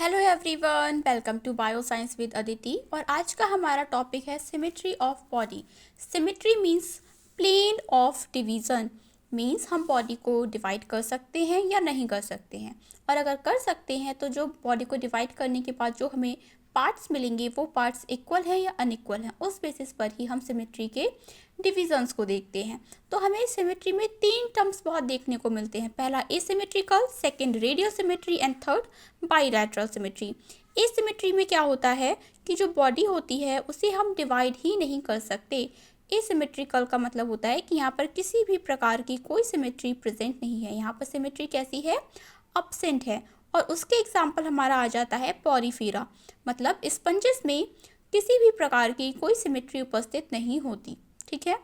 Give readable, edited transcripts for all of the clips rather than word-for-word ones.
Hello everyone, welcome to bio science with Aditi. और आज का हमारा टॉपिक है symmetry of body. Symmetry means plane of division, means हम बॉडी को डिवाइड कर सकते हैं या नहीं कर सकते हैं। और अगर कर सकते हैं तो जो बॉडी को डिवाइड करने के बाद जो हमें पार्ट्स मिलेंगे वो पार्ट्स इक्वल हैं या अनइक्वल हैं, उस बेसिस पर ही हम सिमेट्री के डिविजन्स को देखते हैं। तो हमें सिमेट्री में 3 टर्म्स बहुत देखने को मिलते हैं। पहला asymmetrical, second radial symmetry and third bilateral symmetry. Asymmetry में क्या होता है कि जो बॉडी होती है उसे हम डिवाइड ही नहीं कर सकते। एसिमेट्रिकल का मतलब होता है कि यहाँ पर किसी भी प्रकार की कोई सिमेट्री प्रेजेंट नहीं है। यहाँ पर सिमेट्री कैसी है? अब्सेंट है। और उसके एग्जाम्पल हमारा आ जाता है पॉरीफेरा, मतलब स्पंजेस में किसी भी प्रकार की कोई सिमेट्री उपस्थित नहीं होती। ठीक है।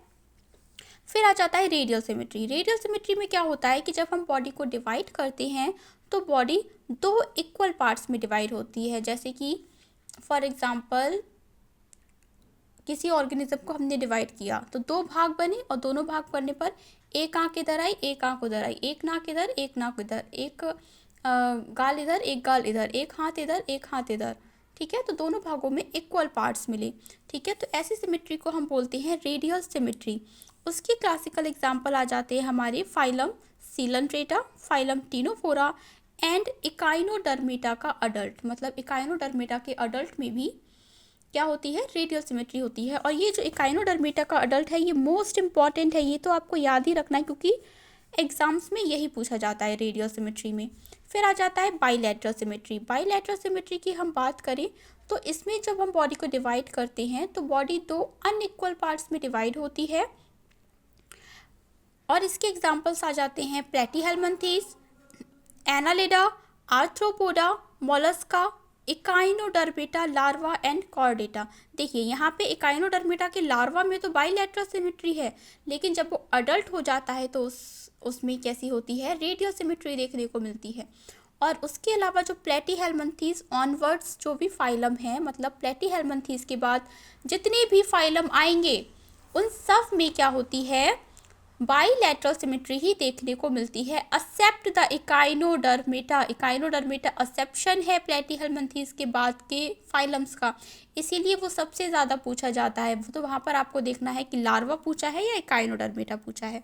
फिर आ जाता है रेडियल सिमेट्री। रेडियल सिमेट्री में क्या होता है कि जब हम बॉडी को डिवाइड करते हैं तो बॉडी 2 इक्वल पार्ट्स में डिवाइड होती है। जैसे कि फॉर एग्जांपल किसी ऑर्गेनिज्म को हमने डिवाइड किया तो 2 भाग बने और दोनों भाग बनने पर एक आंख इधर आई, एक आंख उधर आई, एक नाक इधर, एक नाक इधर, एक गाल इधर, एक गाल इधर, एक हाथ इधर, एक हाथ इधर। ठीक है, तो दोनों भागों में इक्वल पार्ट्स मिले। ठीक है, तो ऐसी सिमेट्री को हम बोलते हैं रेडियल सिमेट्री। उसके क्लासिकल एग्जाम्पल आ जाते हैं हमारे phylum Coelenterata, phylum Ctenophora and Echinodermata का अडल्ट। मतलब इकाइनोडर्मेटा के अडल्ट में भी क्या होती है? रेडियल सिमेट्री होती है। और ये जो इकाइनोडर्मेटा का अडल्ट है ये मोस्ट इंपॉर्टेंट है, ये तो आपको याद ही रखना है क्योंकि एग्जाम्स में यही पूछा जाता है रेडियल सिमेट्री में। फिर आ जाता है बाईलैटरल सिमेट्री। बाईलैटरल सिमेट्री की हम बात करें तो इसमें जब हम बॉडी को डिवाइड करते हैं तो बॉडी 2 अनइक्वल पार्ट्स में डिवाइड होती है। और इसके एग्जाम्पल्स आ जाते हैं Platyhelminthes, Annelida, arthropoda, Mollusca, Echinodermata larva and Chordata. देखिए यहाँ पे इकाइनोडर्मेटा के लार्वा में तो बाईलैटरल सिमेट्री है, लेकिन जब वो अडल्ट हो जाता है तो उसमें कैसी होती है? रेडियल सिमेट्री देखने को मिलती है। और उसके अलावा जो प्लेटीहेल्मिन्थेस ऑनवर्ड्स जो भी फाइलम है, मतलब प्लेटीहेल्मिन्थेस के बाद जितने भी फाइलम आएंगे उन सब में क्या होती है? बाईलैटरल सिमेट्री ही देखने को मिलती है, except the echinodermata. Echinodermata exception है प्लेटीहेल्मिन्थेस के बाद के फाइलम्स का, इसीलिए वो सबसे ज़्यादा पूछा जाता है। तो वहाँ पर आपको देखना है कि लार्वा पूछा है या इकाइनोडर्मेटा पूछा है।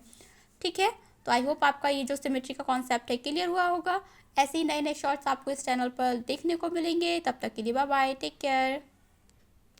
ठीक है, तो आई होप आपका ये जो सिमेट्री का कॉन्सेप्ट है क्लियर हुआ होगा। ऐसे ही नए नए शॉर्ट्स आपको इस चैनल पर देखने को मिलेंगे। तब तक के लिए बाय बाय, टेक केयर।